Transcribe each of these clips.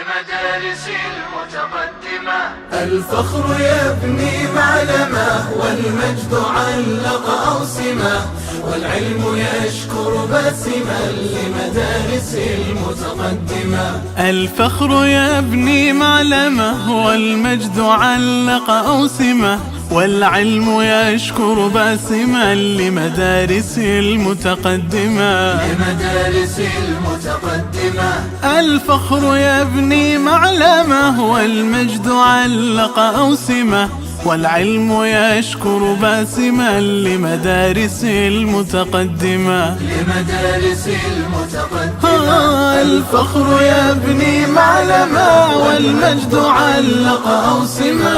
لمدارس المتقدمة. الفخر يبني معلمه، والمجد علق أوسمه، والعلم يشكر باسما لمدارس المتقدمة. الفخر يبني معلمه، والمجد علق أوسمه، والعلم يشكر باسما لمدارس المتقدمة. لمدارس المتقدمة. الفخر يبني معلمه، والمجد علق أوسمه، والعلم يشكر باسما لمدارس المتقدمة. لمدارس المتقدمة. الفخر يبني معلمه، والمجد علق أوسمه،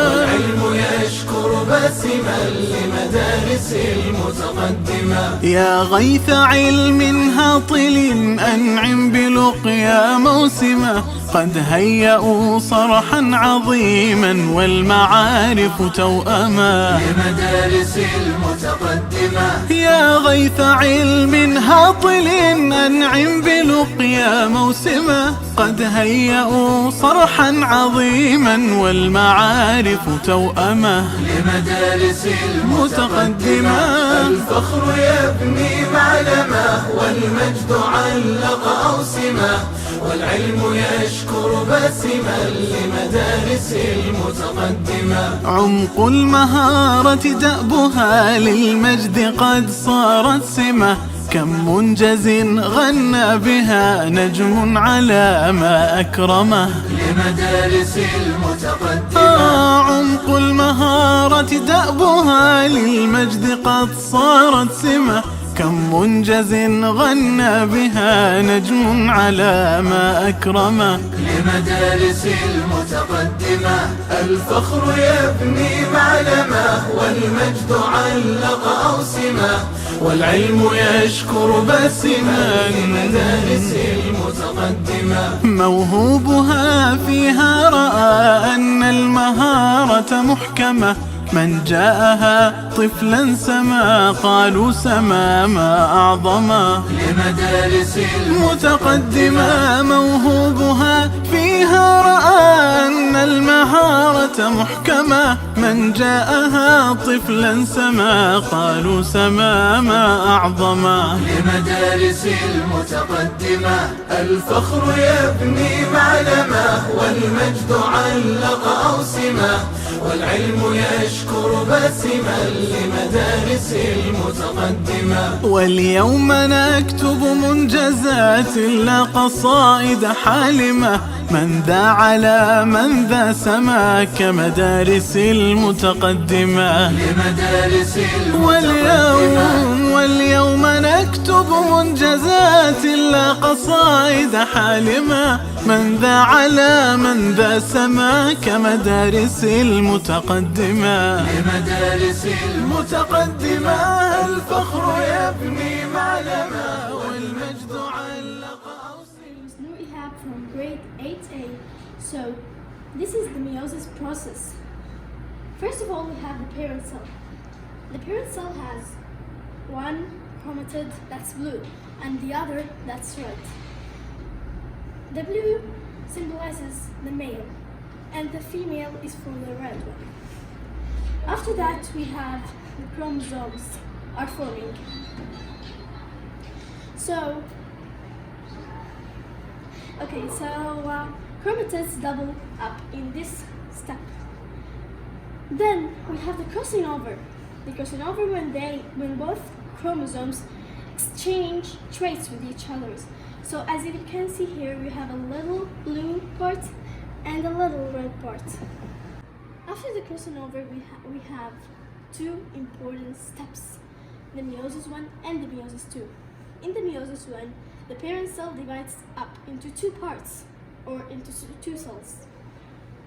والعلم يشكر باسما لمدارس المتقدمة. يا غيث علم هاطل أنعم بلقيا موسمه، قد هيئوا صرحا عظيما والمعارف توأما. لمدارس المتقدمة. يا غيث علم هاطل أنعم بلقيا موسمه، قد هيئوا صرحا عظيما والمعارف توأما. لمدارس المتقدمة. الفخر يبني معلمه، والمجد علق أوسمه، والعلم يشكر باسما لمدارس المتقدمة. عمق المهارة دأبها للمجد قد صارت سمة، كم منجز غنى بها نجم على ما أكرمه. لمدارس المتقدمة. عمق المهارة دأبها للمجد قد صارت سمة، كم منجز غنى بها نجم على ما أكرمه. لمدارس المتقدمة. الفخر يبني معلمه، والمجد علق أوسمه، والعلم يشكر باسما لمدارس المتقدمة. موهوبها فيها رأى أن المهارة محكمة، من جاءها طفلا سما قالوا سما ما أعظمه. لمدارس المتقدمة. موهوبها فيها رأى أن المهارة محكمة، من جاءها طفلا سما قالوا سما ما أعظمه. لمدارس المتقدمة. الفخر يبني معلمه، والمجد علق أوسمه، والعلم يشكر باسما لمدارس المتقدمة. واليوم نكتب منجزات لا قصائد حالمة، من ذا على من ذا سما كمدارس المتقدمة. لمدارس المتقدمة. واليوم نكتب منجزات لا قصائد حالمة، من ذا على من ذا سما كمدارس المتقدمة. لمدارس المتقدمة. الفخر يبني معلمه، والمجد علق أوسمه. Nurihab from grade 8A. So, this is the meiosis process. First of all, we have the parent cell. The parent cell has one chromatid that's blue and the other that's red. The blue symbolizes the male and the female is for the red one. After that, we have the chromosomes are forming. So chromatids double up in this step. Then we have the crossing over. The crossing over when both chromosomes exchange traits with each other. So as you can see here, we have a little blue part and a little red part. After the crossing over, we have two important steps: the meiosis 1 and the meiosis 2. In the meiosis 1, the parent cell divides up into two parts, or into two cells.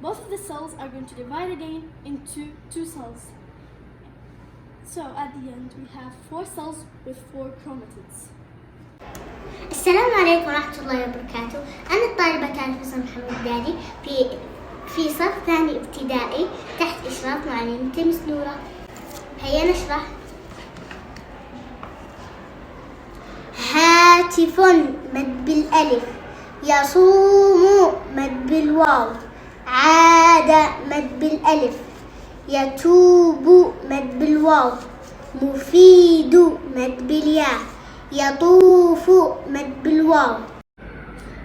Both of the cells are going to divide again into two cells. So at the end, we have 4 cells with 4 chromatids. السلام عليكم ورحمة الله وبركاته. أنا الطالبة تانفس محمد دالي في صف ثاني ابتدائي تحت إشراف معلمتي مس نورة. هيا نشرح. هاتف مد بالألف، يصوم مد بالواو، عاد مد بالألف، يتوب مد بالواو، مفيد مد بالياء، يطوف مد بالواو.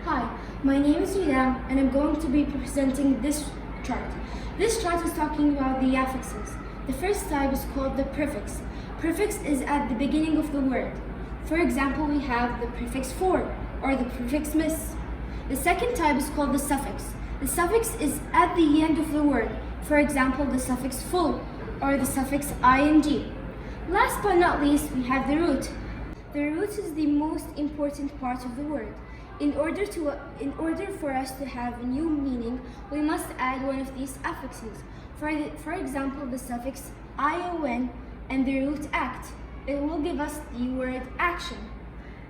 Hi, my name is Ridam and I'm going to be presenting this chart. This chart is talking about the affixes. The first type is called the prefix. Prefix is at the beginning of the word. For example, we have the prefix for or the prefix miss. The second type is called the suffix. The suffix is at the end of the word. For example, the suffix full or the suffix ing. Last but not least, we have the root. The root is the most important part of the word. In order for us to have a new meaning, we must add one of these affixes. For example, the suffix ion and the root act. It will give us the word action.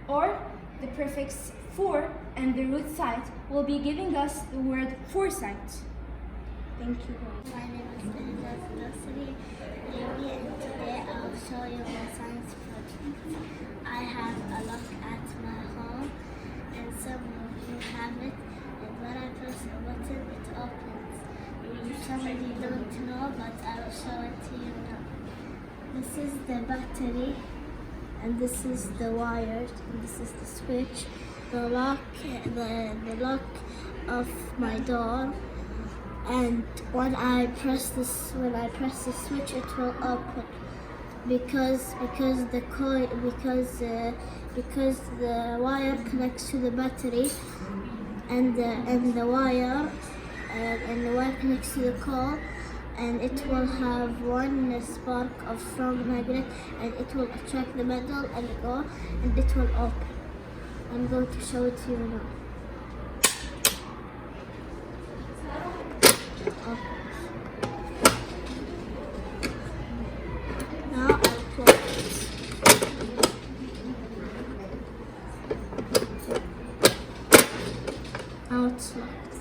Or the prefix for and the root sight will be giving us the word foresight. Thank you. My name is Linda Nasri, and today I'll show you my science project. I have a lock at my home, and some of you have it, and when I press a button, it opens. Some of you don't know, but I will show it to you now. This is the battery, and this is the wires, and this is the switch. The lock of my door. And when I press the switch, it will open because the wire connects to the battery, and the wire connects to the coil, and it will have one spark of strong magnet, and it will attract the metal and go, and it will open. I'm going to show it to you now. Now I'll close it. Now it's locked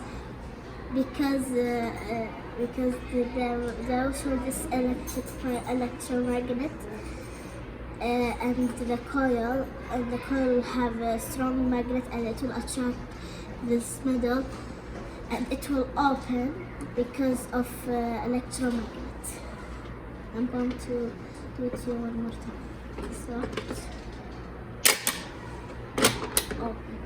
because there also this electromagnet and the coil will have a strong magnet, and it will attract this metal, and it will open because of electromagnet. I'm going to do it here one more time. So, open.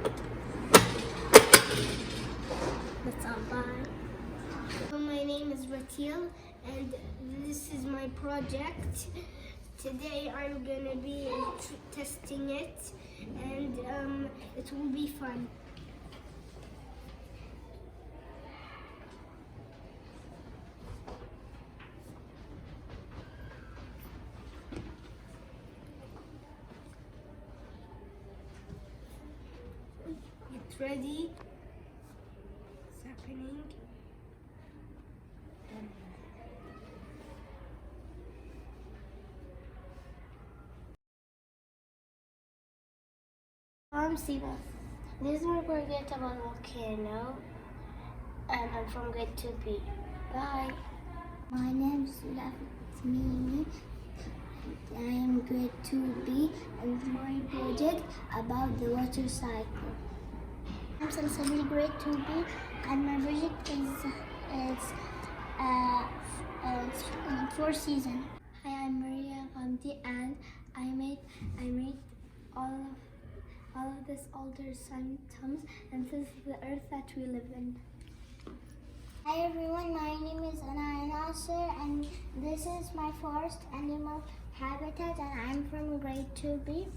That's all. Bye. My name is Ratil, and this is my project. Today I'm gonna be testing it, and it will be fun. Get ready. It's happening. I'm Siva. This is my project about volcano, and I'm from grade 2B. Bye. My name is Mimi. I am grade 2B, and this is my project about the water cycle. I'm Salsabili, grade 2B, and my project is 4 seasons. Hi, I'm Maria Gandhi, and I made all of this older symptoms, and this is the earth that we live in. Hi everyone, my name is Anna Nasser, and this is my forest animal habitat, and I'm from grade 2B.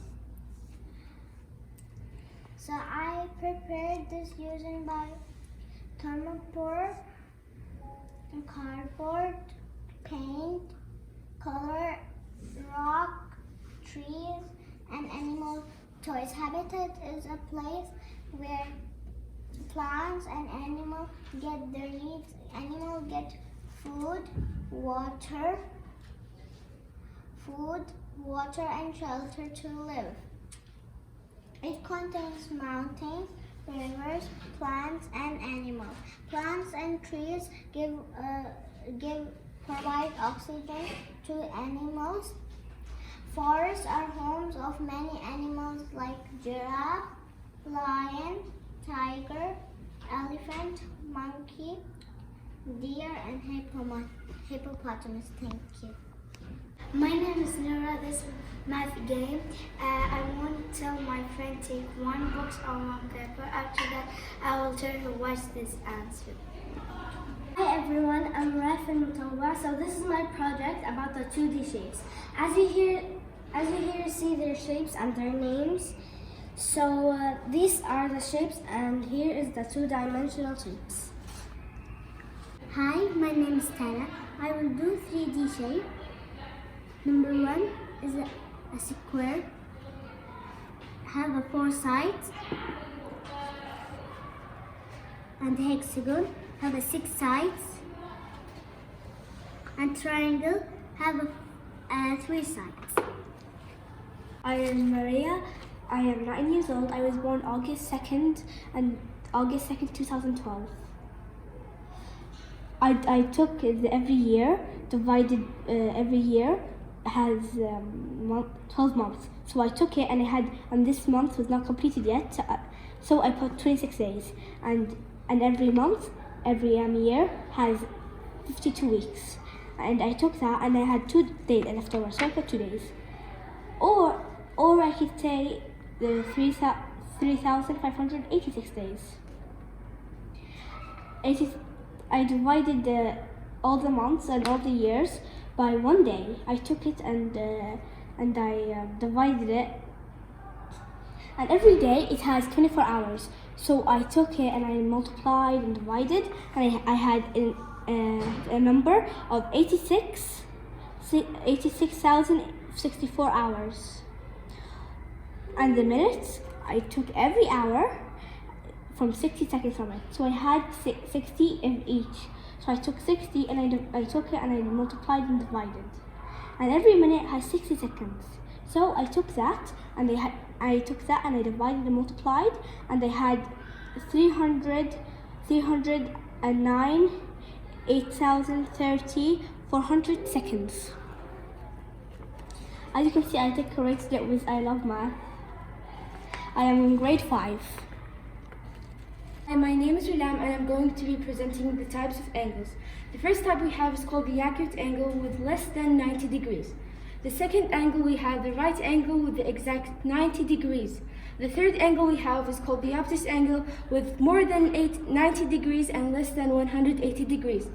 So I prepared this using by thermopore, cardboard, paint, color, rock, trees, and animal toys. Habitat is a place where plants and animals get their needs. Animals get food, water, and shelter to live. It contains mountains, rivers, plants, and animals. Plants and trees provide oxygen to animals. Forests are homes of many animals like giraffe, lion, tiger, elephant, monkey, deer, and hippopotamus. Thank you. My name is Nora. This is math game. I want to tell my friend take one box or one paper. After that, I will try to watch this answer. Hi everyone, I'm Raf and Mutawiroon. So this is my project about the 2D shapes. As you here see their shapes and their names. So these are the shapes, and here is the two-dimensional shapes. Hi, my name is Tara. I will do 3D shape. Number 1 is a square. Have 4 sides. And hexagon have 6 sides. And triangle have 3 sides. I am Maria. I am 9 years old. I was born August 2nd, 2012. I took every year, divided every year has 12 months. So I took it, and this month was not completed yet. So I put 26 days, and every month, every year has 52 weeks. And I took that, and I had 2 days left over, so I put 2 days. Or I could say the 3,586 days. I divided all the months and all the years by 1 day. I took it and I divided it. And every day it has 24 hours. So I took it and I multiplied and divided, and I had a number of 86,064 hours. And the minutes, I took every hour from 60 seconds from it. So I had 60 in each. So I took 60 and I took it and I multiplied and divided. And every minute has 60 seconds. So I took that and I divided and multiplied, and I had 309, 8,030, 400 seconds. As you can see, I decorated it with I love math. I am in grade 5. Hi, my name is Rulam, and I'm going to be presenting the types of angles. The first type we have is called the acute angle with less than 90 degrees. The second angle we have the right angle with the exact 90 degrees. The third angle we have is called the obtuse angle with more than 90 degrees and less than 180 degrees.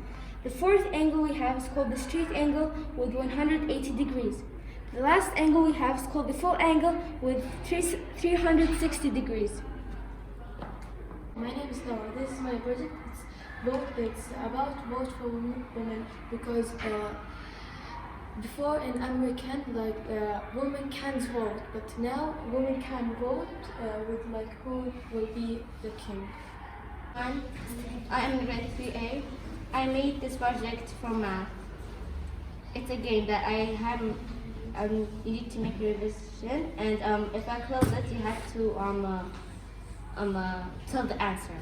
The fourth angle we have is called the straight angle with 180 degrees. The last angle we have is called the full angle with 360 degrees. My name is Laura. This is my project. It's about vote for women because before in American, women can't vote, but now women can vote with who will be the king. I am in grade 3A. I made this project for math. It's a game that I have. You need to make a revision, and if I close it, you have to tell the answer.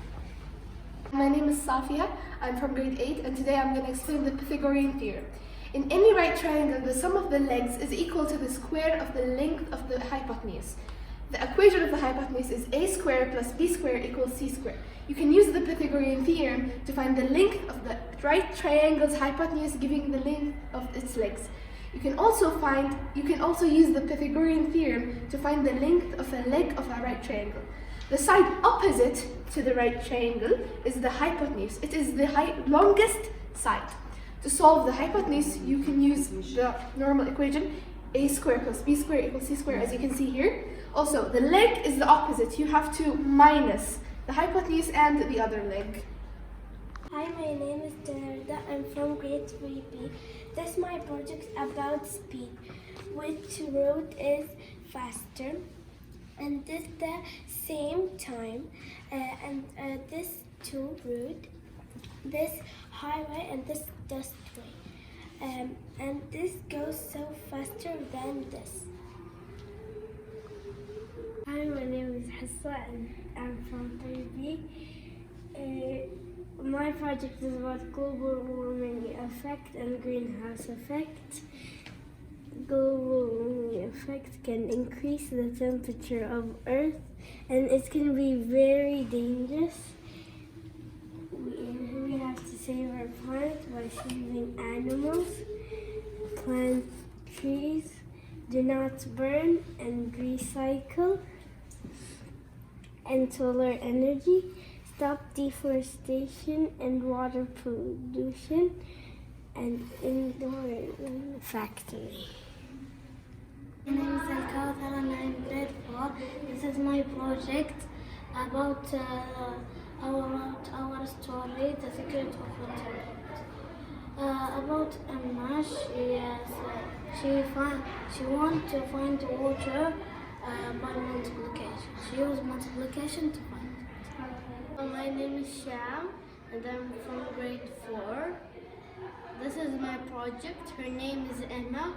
My name is Safia. I'm from grade 8, and today I'm going to explain the Pythagorean theorem. In any right triangle, the sum of the legs is equal to the square of the length of the hypotenuse. The equation of the hypotenuse is a squared plus b squared equals c squared. You can use the Pythagorean theorem to find the length of the right triangle's hypotenuse, giving the length of its legs. You can also use the Pythagorean theorem to find the length of a leg of a right triangle. The side opposite to the right triangle is the hypotenuse. It is the longest side. To solve the hypotenuse, you can use the normal equation a squared plus b squared equals c squared, as you can see here. Also, the leg is the opposite. You have to minus the hypotenuse and the other leg. Hi, my name is Derda. I'm from grade 3B. This is my project about speed. Which road is faster? And this the same time. This two road, this highway and this dustway. And this goes so faster than this. Hi, my name is Hassa and I'm from 3B. My project is about global warming effect and greenhouse effect. global warming effect can increase the temperature of Earth, and it can be very dangerous. We have to save our planet by saving animals, plant trees, do not burn and recycle, and solar energy, stop deforestation and water pollution, and indoor factory. My name is Al-Kawthar and I'm grade 4. This is my project about our story, The Secret of Water. About Emma, she wants to find water by multiplication. She used multiplication to find it. My name is Sham and I'm from grade 4. This is my project. Her name is Emma.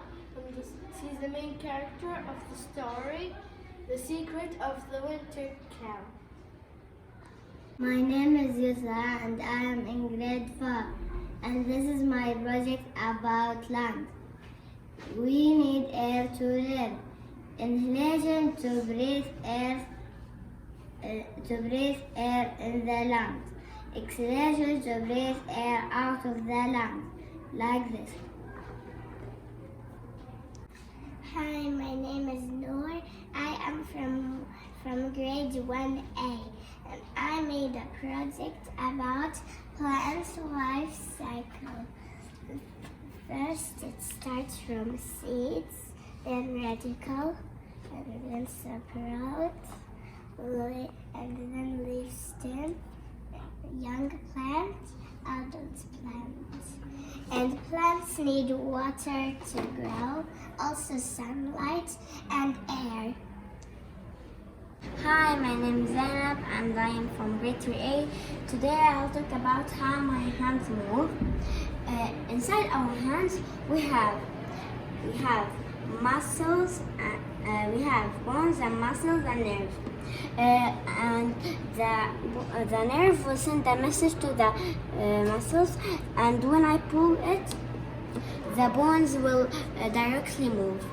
She's the main character of the story, The Secret of the Winter Cow. My name is Yusa and I am in grade 4. And this is my project about land. We need air to live. Inhalation to breathe air in the land. Exhalation to breathe air out of the land. Like this. Hi, my name is Noor. I am from grade 1A and I made a project about plants' life cycle. First, it starts from seeds, then radicle, and then sprout, and then leaf stem, young plant, adult plant. And plants need water to grow, also sunlight and air. Hi, my name is Zainab and I am from grade 3A. Today I'll talk about how my hands move. Inside our hands we have muscles, we have bones and muscles and nerves. And the nerve will send a message to the muscles, and when I pull it, the bones will directly move.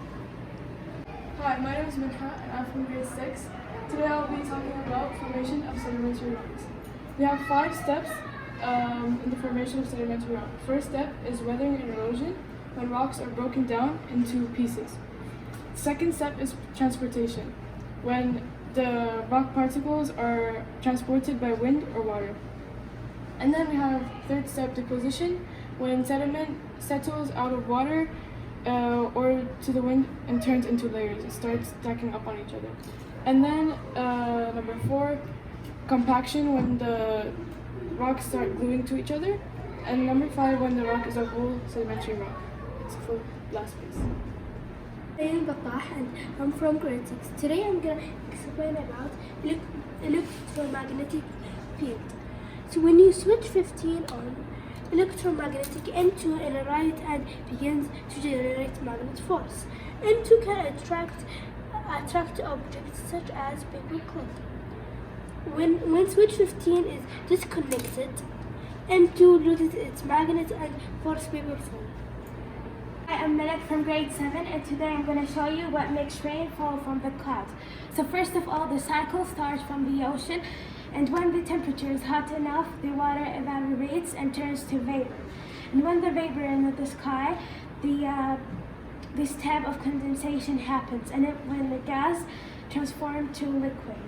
Hi, my name is Mikha and I'm from grade 6. Today I'll be talking about formation of sedimentary rocks. We have 5 steps in the formation of sedimentary rock. First step is weathering and erosion, when rocks are broken down into pieces. Second step is transportation, when the rock particles are transported by wind or water. And then we have third step, deposition, when sediment settles out of water or to the wind and turns into layers. It starts stacking up on each other. And then number 4, compaction, when the rocks start gluing to each other. And number 5, when the rock is a whole sedimentary rock. It's a full blast space. I am Batah and I'm from grade 6. Today I'm going to explain about electromagnetic field. So when you switch 15 on, electromagnetic M2 in the right hand begins to generate magnet force. M2 can attract objects such as paper clip. When switch 15 is disconnected, M2 loses its magnet and force paper fall. Hi, I'm Melek from grade 7 and today I'm going to show you what makes rain fall from the clouds. So first of all, the cycle starts from the ocean, and when the temperature is hot enough, the water evaporates and turns to vapor. And when the vapor is in the sky, this type of condensation happens, and when the gas transforms to liquid.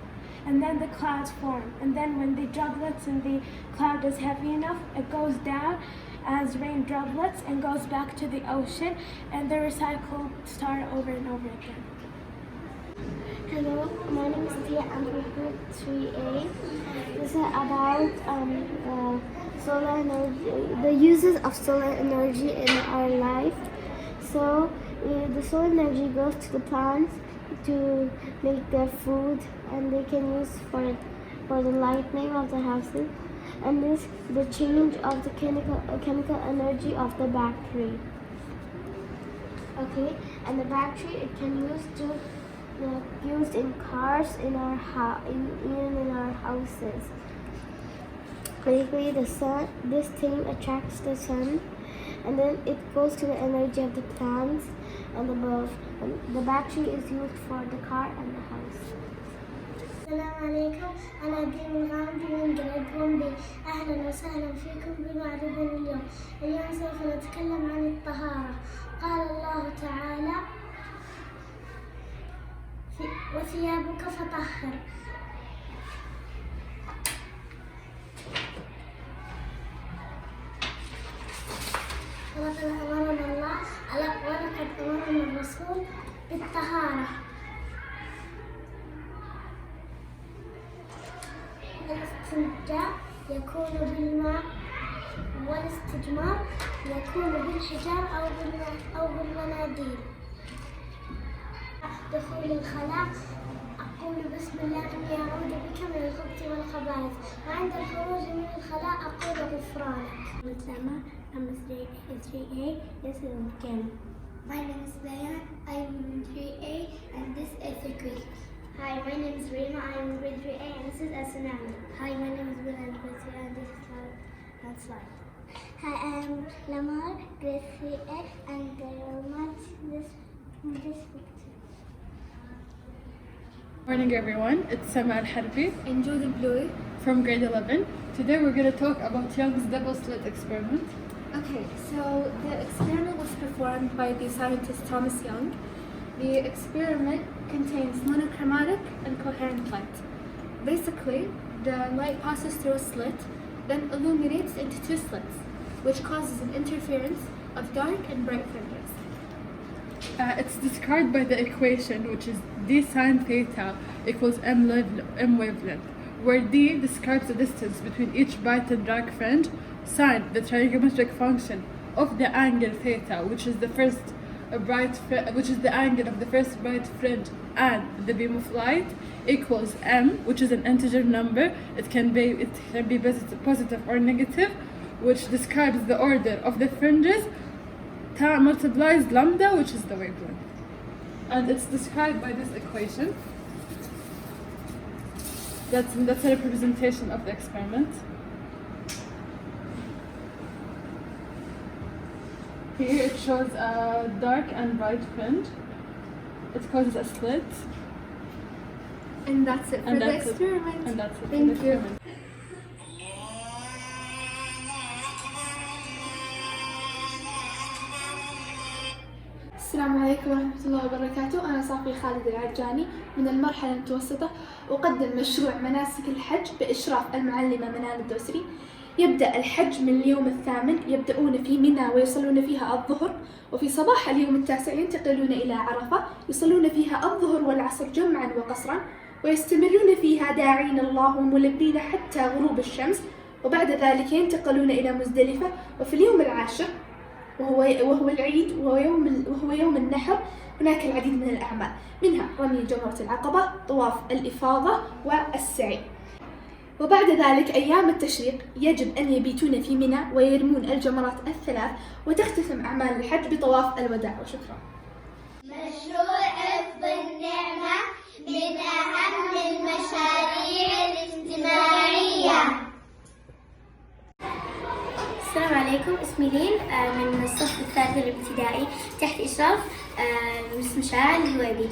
And then the clouds form, and then when the droplets in the cloud is heavy enough, it goes down as rain droplets and goes back to the ocean, and the recycle start over and over again. Hello, my name is Tia. I'm from grade 3A. This is about solar energy, the uses of solar energy in our life. So the solar energy goes to the plants to make their food, and they can use for the lighting of the houses, and this the change of the chemical energy of the battery. Okay, and the battery it can used in cars, in our even in our houses. Basically, the sun. This thing attracts the sun, and then it goes to the energy of the plants, and above. The battery is used for the car and the house. السلام عليكم، أنا ديم الغامدي من جريد 1B. أهلا وسهلا فيكم بمعرضنا اليوم. اليوم سوف نتكلم عن الطهارة. قال الله تعالى: وثيابك فطهر. ولقد أمرنا الله ولقد أمرنا الرسول بالطهارة. الاستنجاء يكون بالماء، والاستجمار يكون بالحجار أو بالمناديل. دخول الخلاء أقول بسم الله إني أعوذ بك من الخبث والخبائث، وعند الخروج من الخلاء أقول غفرانك. Sama, I'm a 3A. This is Kim. My name is Bayan. I'm in 3A, and this is a quiz. Hi, my name is Rima. I'm in grade 3A, and this is a tsunami. Hi, my name is Bill. I'm grade 3A, and this is landslide. Hi, I'm Lamar, grade 3A, and I will match this picture. Morning everyone, it's Sama Al-Harbi And Jordan Bluey. from grade 11. Today we're going to talk about Young's double slit experiment. Okay, so the experiment was performed by the scientist Thomas Young. The experiment contains monochromatic and coherent light. Basically, the light passes through a slit, then illuminates into two slits, which causes an interference of dark and bright fringes. It's described by the equation, which is d sine theta equals m wavelength, where d describes the distance between each bright and dark fringe, sine the trigonometric function of the angle theta, which is the angle of the first bright fringe and the beam of light, equals m, which is an integer number. It can be positive or negative, which describes the order of the fringes, multiplies lambda, which is the wavelength. And it's described by this equation. That's a representation of the experiment. Here it shows a dark and bright fringe. It causes a slit. And that's it for the experiment. And that's it for Thank the you. experiment. السلام عليكم ورحمة الله وبركاته. أنا صافي خالد العرجاني من المرحلة المتوسطة، أقدم مشروع مناسك الحج بإشراف المعلمة منال الدوسري. يبدأ الحج من اليوم الثامن، يبدأون في منى ويصلون فيها الظهر، وفي صباح اليوم التاسع ينتقلون إلى عرفة يصلون فيها الظهر والعصر جمعا وقصرا، ويستمرون فيها داعين الله وملبين حتى غروب الشمس، وبعد ذلك ينتقلون إلى مزدلفة. وفي اليوم العاشر وهو العيد وهو يوم النحر، هناك العديد من الأعمال، منها رمي جمرة العقبة، طواف الإفاضة والسعي. وبعد ذلك أيام التشريق يجب أن يبيتون في منى ويرمون الجمرات الثلاث، وتختتم أعمال الحج بطواف الوداع. وشكرا. مشروع حفظ النعمة من أهم المشاريع الاجتماعية. السلام عليكم، اسمي لين من الصف الثالث الابتدائي تحت إشراف مس مشاعر الهويبي.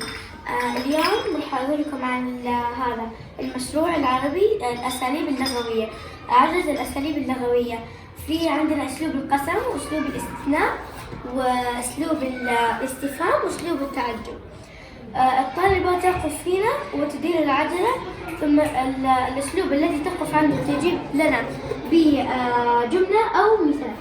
اليوم راح أقول لكم عن هذا المشروع العربي، الأساليب اللغوية. عدد الأساليب اللغوية، في عندنا أسلوب القسم وأسلوب الاستثناء وأسلوب الاستفهام وأسلوب التعجب. الطالبة تقف فينا وتدير العجلة، ثم الأسلوب الذي تقف عنده تجيب لنا بجملة أو مثال.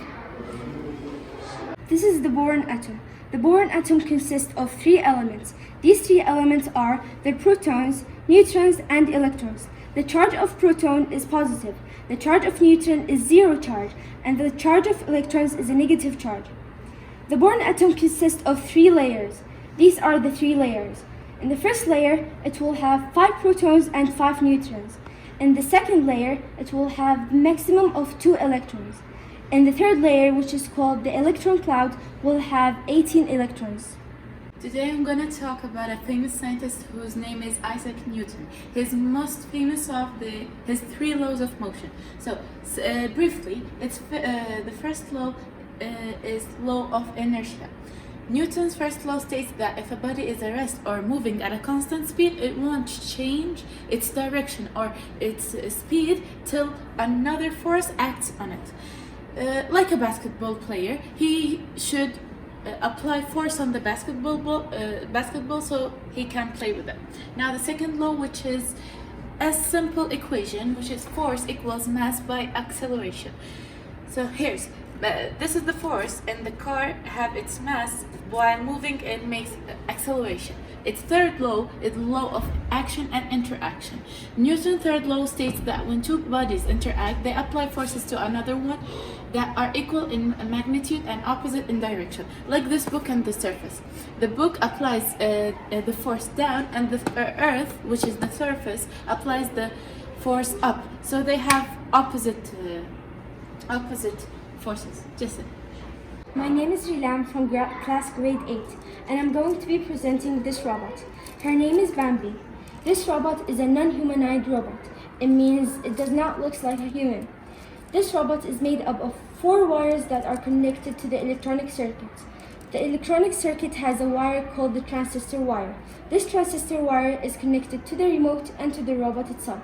This is the boron atom. The boron atom consists of three elements. These three elements are the protons, neutrons, and electrons. The charge of proton is positive, the charge of neutron is zero charge, and the charge of electrons is a negative charge. The boron atom consists of three layers. These are the three layers. In the first layer, it will have 5 protons and 5 neutrons. In the second layer, it will have the maximum of 2 electrons. In the third layer, which is called the electron cloud, will have 18 electrons. Today I'm going to talk about a famous scientist whose name is Isaac Newton. He's most famous of his 3 laws of motion. So briefly, the first law is law of inertia. Newton's first law states that if a body is at rest or moving at a constant speed, it won't change its direction or its speed till another force acts on it. Like a basketball player, he should apply force on the basketball so he can play with it. Now the second law, which is a simple equation, which is force equals mass by acceleration. So this is the force, and the car have its mass while moving and makes acceleration. Its third law is the law of action and interaction. Newton's third law states that when two bodies interact, they apply forces to another one that are equal in magnitude and opposite in direction, like this book and the surface. The book applies the force down, and the earth, which is the surface, applies the force up. So they have opposite forces. Just My name is Rilam from class grade 8, and I'm going to be presenting this robot. Her name is Bambi. This robot is a non-humanoid robot. It means it does not look like a human. This robot is made up of 4 wires that are connected to the electronic circuit. The electronic circuit has a wire called the transistor wire. This transistor wire is connected to the remote and to the robot itself.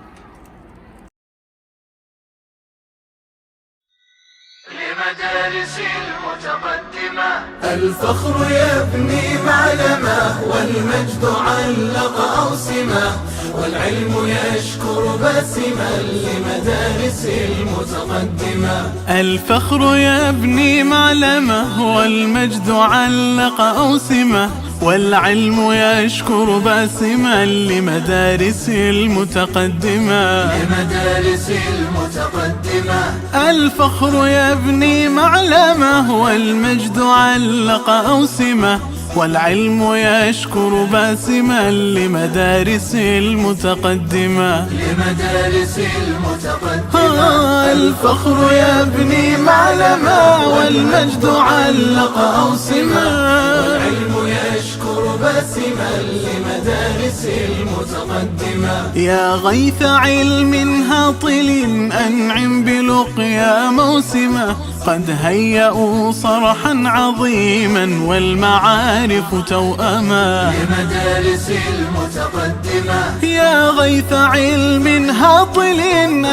لمدارس المتقدمة الفخر يبني معلمه والمجد علق أوسمه والعلم يشكر باسما لمدارس المتقدمة. الفخر يبني معلمه والمجد علق أوسمه والعلم يشكر باسما لمدارس المتقدمة. لمدارس المتقدمة الفخر يبني معلمه والمجد علق أوسمه والعلم يشكر باسما لمدارس المتقدمة. لمدارس المتقدمة الفخر يبني معلمه والمجد علق أوسمه والعلم يشكر باسما لمدارس المتقدمة. يا غيث علم هاطل أنعم بلقيا موسمه قد هيئوا صرحا عظيما والمعارف توأما. لمدارس المتقدمة يا غيث علم هاطل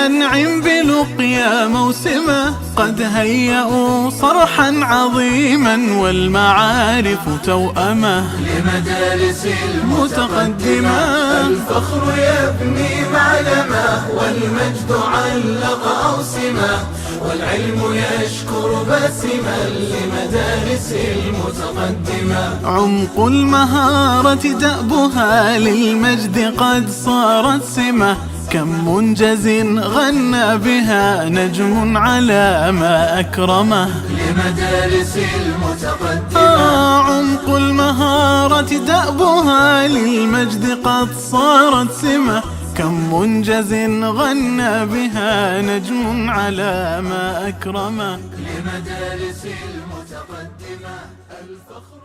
أنعم بلقيا موسمه قد هيئوا صرحا عظيما والمعارف توأمه. لمدارس المتقدمة الفخر يبني معلمه والمجد علق أوسمه والعلم يشكر باسما لمدارس المتقدمة. عمق المهارة دأبها للمجد قد صارت سمة كم منجز غنى بها نجم على ما أكرمه. لمدارس المتقدمة عمق المهارة دأبها للمجد قد صارت سمة كم منجز غنى بها نجم على ما أكرمه. لمدارس المتقدمة الفخر